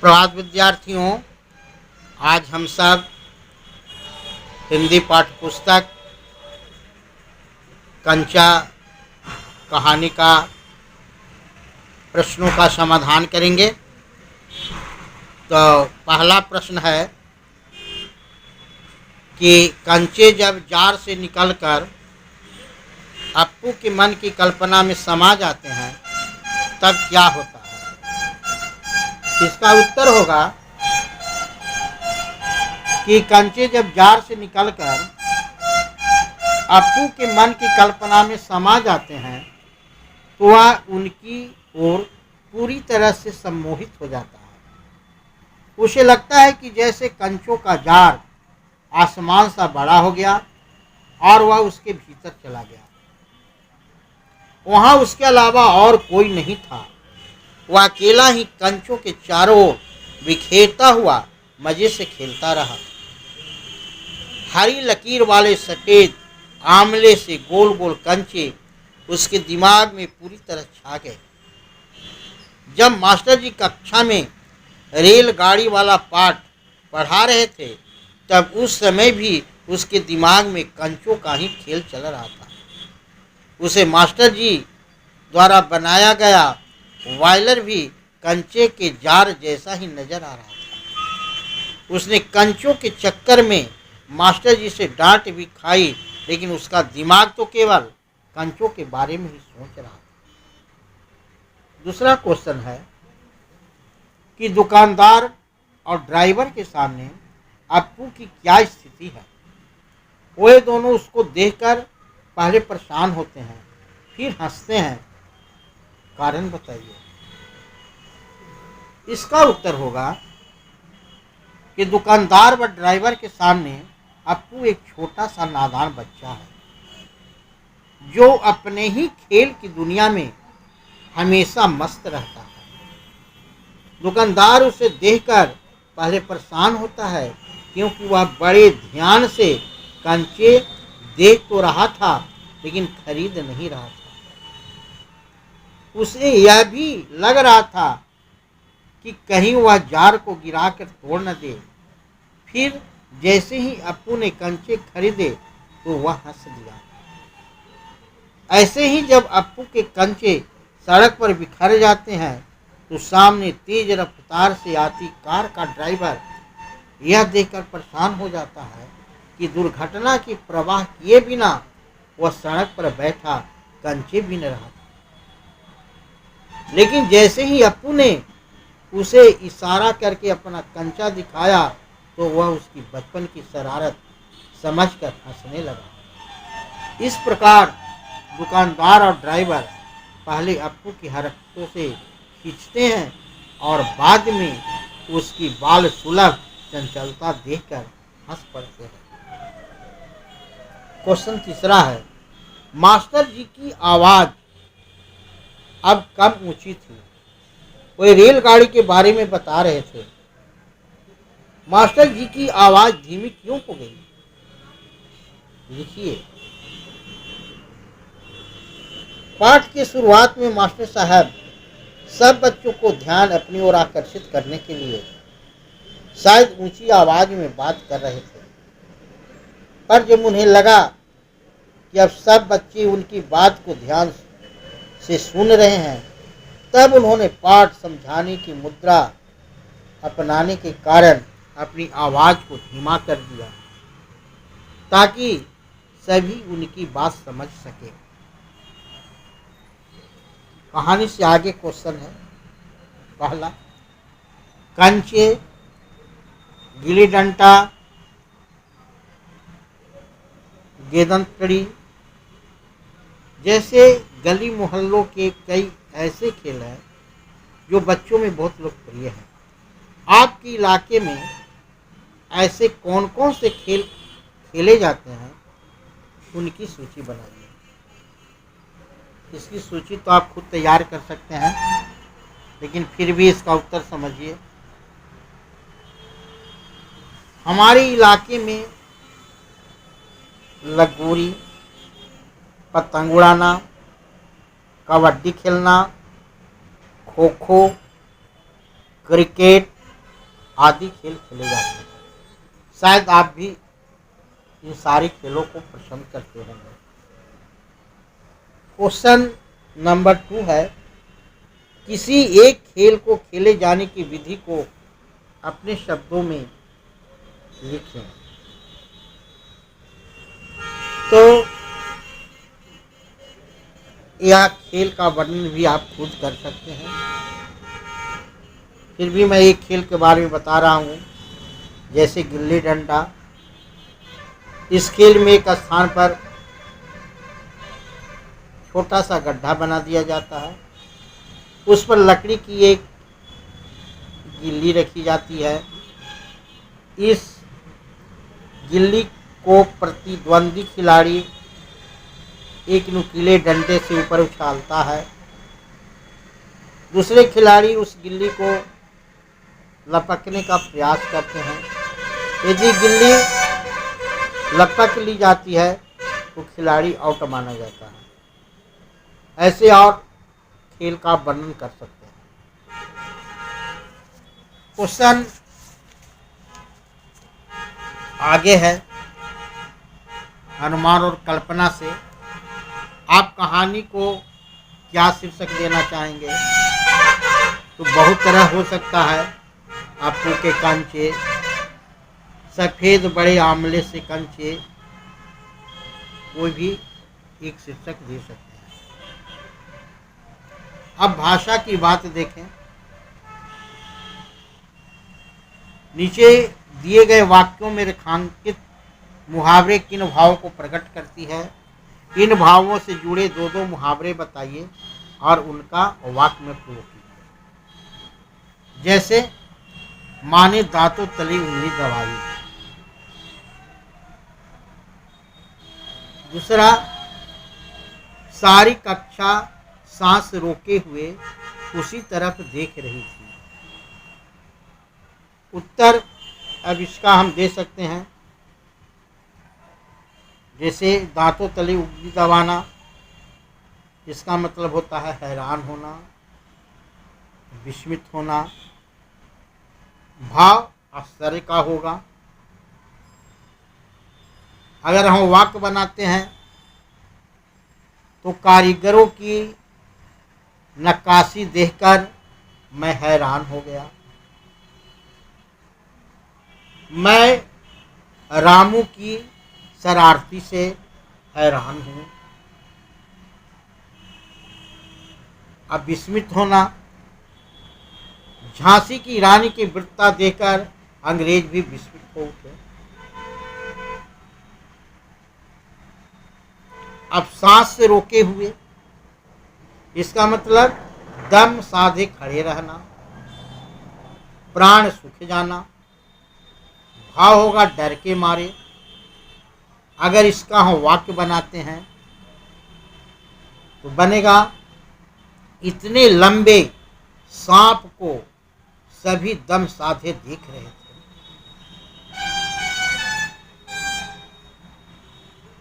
प्रभात विद्यार्थियों, आज हम सब हिंदी पाठ्य पुस्तक कंचा कहानी का प्रश्नों का समाधान करेंगे। तो पहला प्रश्न है कि कंचे जब जार से निकलकर अप्पू के मन की कल्पना में समा जाते हैं तब क्या होता है। इसका उत्तर होगा कि कंचे जब जार से निकलकर अप्पू के मन की कल्पना में समा जाते हैं तो वह उनकी ओर पूरी तरह से सम्मोहित हो जाता है। उसे लगता है कि जैसे कंचों का जार आसमान सा बड़ा हो गया और वह उसके भीतर चला गया। वहां उसके अलावा और कोई नहीं था। वह अकेला ही कंचों के चारों ओर बिखेरता हुआ मजे से खेलता रहा। हरी लकीर वाले सफेद आंवले से गोल गोल कंचे उसके दिमाग में पूरी तरह छा गए। जब मास्टर जी कक्षा में रेलगाड़ी वाला पाठ पढ़ा रहे थे तब उस समय भी उसके दिमाग में कंचों का ही खेल चल रहा था। उसे मास्टर जी द्वारा बनाया गया वायलर भी कंचे के जार जैसा ही नजर आ रहा था। उसने कंचों के चक्कर में मास्टर जी से डांट भी खाई, लेकिन उसका दिमाग तो केवल कंचों के बारे में ही सोच रहा था। दूसरा क्वेश्चन है कि दुकानदार और ड्राइवर के सामने अप्पू की क्या स्थिति है। वे दोनों उसको देखकर पहले परेशान होते हैं, फिर हंसते हैं। कारण बताइए। इसका उत्तर होगा कि दुकानदार व ड्राइवर के सामने अप्पू एक छोटा सा नादान बच्चा है जो अपने ही खेल की दुनिया में हमेशा मस्त रहता है। दुकानदार उसे देखकर पहले परेशान होता है क्योंकि वह बड़े ध्यान से कंचे देख तो रहा था लेकिन खरीद नहीं रहा था। उसे यह भी लग रहा था कि कहीं वह जार को गिराकर तोड़ न दे। फिर जैसे ही अप्पू ने कंचे खरीदे तो वह हंस दिया। ऐसे ही जब अप्पू के कंचे सड़क पर बिखर जाते हैं तो सामने तेज रफ्तार से आती कार का ड्राइवर यह देखकर परेशान हो जाता है कि दुर्घटना की परवाह किए बिना वह सड़क पर बैठा कंचे बीन रहा था। लेकिन जैसे ही अप्पू ने उसे इशारा करके अपना कंचा दिखाया तो वह उसकी बचपन की शरारत समझकर हंसने लगा। इस प्रकार दुकानदार और ड्राइवर पहले अप्पू की हरकतों से खींचते हैं और बाद में उसकी बाल सुलभ चंचलता देखकर हंस पड़ते हैं। क्वेश्चन तीसरा है, मास्टर जी की आवाज अब कम ऊंची थी। वे रेलगाड़ी के बारे में बता रहे थे। मास्टर जी की आवाज धीमी क्यों हो गई? लिखिए। पाठ की शुरुआत में मास्टर साहब सब बच्चों को ध्यान अपनी ओर आकर्षित करने के लिए शायद ऊंची आवाज में बात कर रहे थे, पर जब उन्हें लगा कि अब सब बच्चे उनकी बात को ध्यान से सुन रहे हैं तब उन्होंने पाठ समझाने की मुद्रा अपनाने के कारण अपनी आवाज को धीमा कर दिया ताकि सभी उनकी बात समझ सके। कहानी से आगे क्वेश्चन है। पहला, कंचे, गिल्ली डंडा, गेंदकड़ी जैसे गली मोहल्लों के कई ऐसे खेल हैं जो बच्चों में बहुत लोकप्रिय हैं। आपके इलाके में ऐसे कौन कौन से खेल खेले जाते हैं, उनकी सूची बनाइए। इसकी सूची तो आप खुद तैयार कर सकते हैं, लेकिन फिर भी इसका उत्तर समझिए। हमारे इलाके में लगोरी, पतंग उड़ाना, कबड्डी खेलना, खो खो, क्रिकेट, आदि खेल खेले जाते हैं। शायद आप भी इन सारे खेलों को पसंद करते होंगे। क्वेश्चन नंबर 2 है, किसी एक खेल को खेले जाने की विधि को अपने शब्दों में लिखें। तो यह खेल का वर्णन भी आप खुद कर सकते हैं। फिर भी मैं एक खेल के बारे में बता रहा हूँ, जैसे गिल्ली डंडा। इस खेल में एक स्थान पर छोटा सा गड्ढा बना दिया जाता है, उस पर लकड़ी की एक गिल्ली रखी जाती है। इस गिल्ली को प्रतिद्वंदी खिलाड़ी एक नुकीले डंडे से ऊपर उछालता है। दूसरे खिलाड़ी उस गिल्ली को लपकने का प्रयास करते हैं। यदि गिल्ली लपक ली जाती है तो खिलाड़ी आउट माना जाता है। ऐसे और खेल का वर्णन कर सकते हैं। क्वेश्चन आगे है, अनुमान और कल्पना से आप कहानी को क्या शीर्षक देना चाहेंगे? तो बहुत तरह हो सकता है। आपू के कंचे, सफ़ेद बड़े आमले से कंचे, कोई भी एक शीर्षक दे सकते हैं। अब भाषा की बात देखें। नीचे दिए गए वाक्यों में रेखांकित मुहावरे किन भावों को प्रकट करती है? इन भावों से जुड़े दो दो मुहावरे बताइए और उनका वाक्य में प्रयोग कीजिए। जैसे माने दांतों तली उंगली दबाई। दूसरा, सारी कक्षा सांस रोके हुए उसी तरफ देख रही थी। उत्तर अब इसका हम दे सकते हैं, जैसे दांतों तले उंगली दबाना, इसका मतलब होता है हैरान होना, विस्मित होना। भाव आश्चर्य का होगा। अगर हम वाक्य बनाते हैं तो कारीगरों की नक्काशी देखकर मैं हैरान हो गया। मैं रामू की शरारती से हैरान हूँ। अब विस्मित होना, झांसी की रानी की वीरता देखकर अंग्रेज भी विस्मित हो उठे। अब सांस से रोके हुए, इसका मतलब दम साधे खड़े रहना, प्राण सूख जाना। भाव होगा डर के मारे। अगर इसका हम वाक्य बनाते हैं तो बनेगा, इतने लंबे सांप को सभी दम साधे देख रहे थे।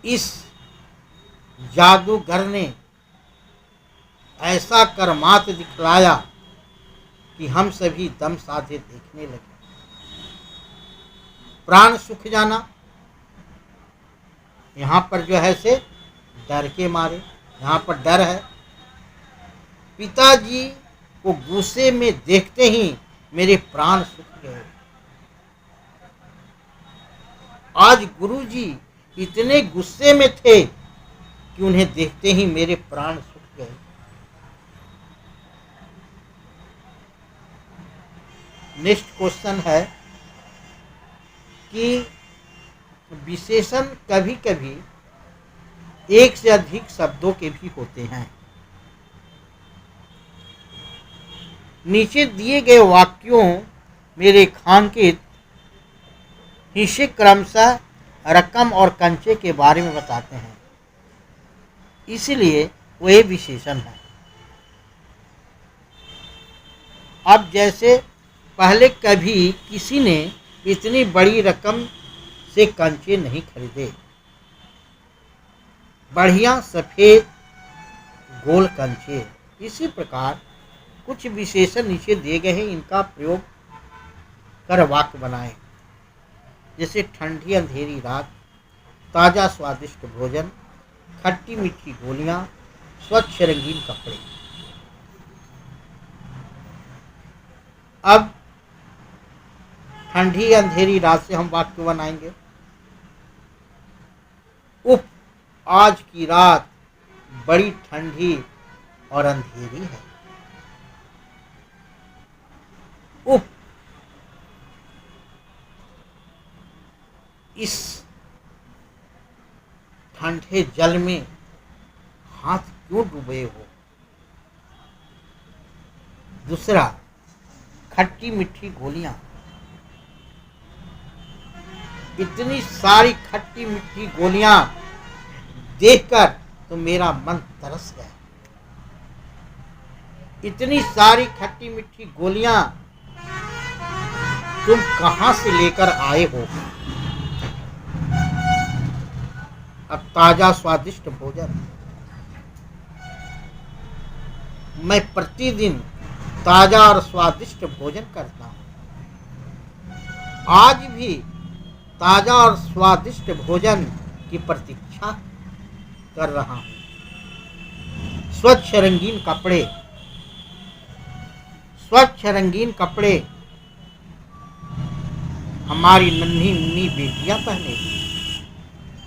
इस जादूगर ने ऐसा करमात दिखलाया कि हम सभी दम साधे देखने लगे। प्राण सूख जाना, यहाँ पर जो है से डर के मारे, यहाँ पर डर है। पिताजी को गुस्से में देखते ही मेरे प्राण सूख गए। आज गुरुजी इतने गुस्से में थे कि उन्हें देखते ही मेरे प्राण सूख गए। नेक्स्ट क्वेश्चन है कि विशेषण कभी कभी एक से अधिक शब्दों के भी होते हैं। नीचे दिए गए वाक्यों में रेखांकित हिस्से क्रमशः रकम और कंचे के बारे में बताते हैं, इसलिए वे विशेषण है। अब जैसे पहले कभी किसी ने इतनी बड़ी रकम से कंचे नहीं खरीदे। बढ़िया सफेद गोल कंचे। इसी प्रकार कुछ विशेषण नीचे दिए गए हैं, इनका प्रयोग कर वाक्य बनाएं, जैसे ठंडी अंधेरी रात, ताज़ा स्वादिष्ट भोजन, खट्टी मीठी गोलियां, स्वच्छ रंगीन कपड़े। अब ठंडी अंधेरी रात से हम वाक्य बनाएंगे। उफ, आज की रात बड़ी ठंडी और अंधेरी है। उफ, इस ठंडे जल में हाथ क्यों डूबे हो। दूसरा, खट्टी मीठी गोलियां, इतनी सारी खट्टी मीठी गोलियां देखकर तो मेरा मन तरस गया। इतनी सारी खट्टी मीठी गोलियां तुम कहां से लेकर आए हो। अब ताजा स्वादिष्ट भोजन, मैं प्रतिदिन ताजा और स्वादिष्ट भोजन करता हूं। आज भी ताजा और स्वादिष्ट भोजन की प्रतीक्षा कर रहा हूं। स्वच्छ रंगीन कपड़े, स्वच्छ रंगीन कपड़े हमारी नन्ही मुन्नी बेटियां पहनेगी।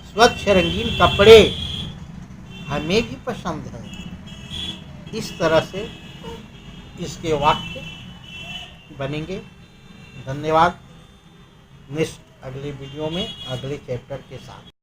स्वच्छ रंगीन कपड़े हमें भी पसंद है। इस तरह से इसके वाक्य बनेंगे। धन्यवाद। नेक्स्ट अगले वीडियो में अगले चैप्टर के साथ।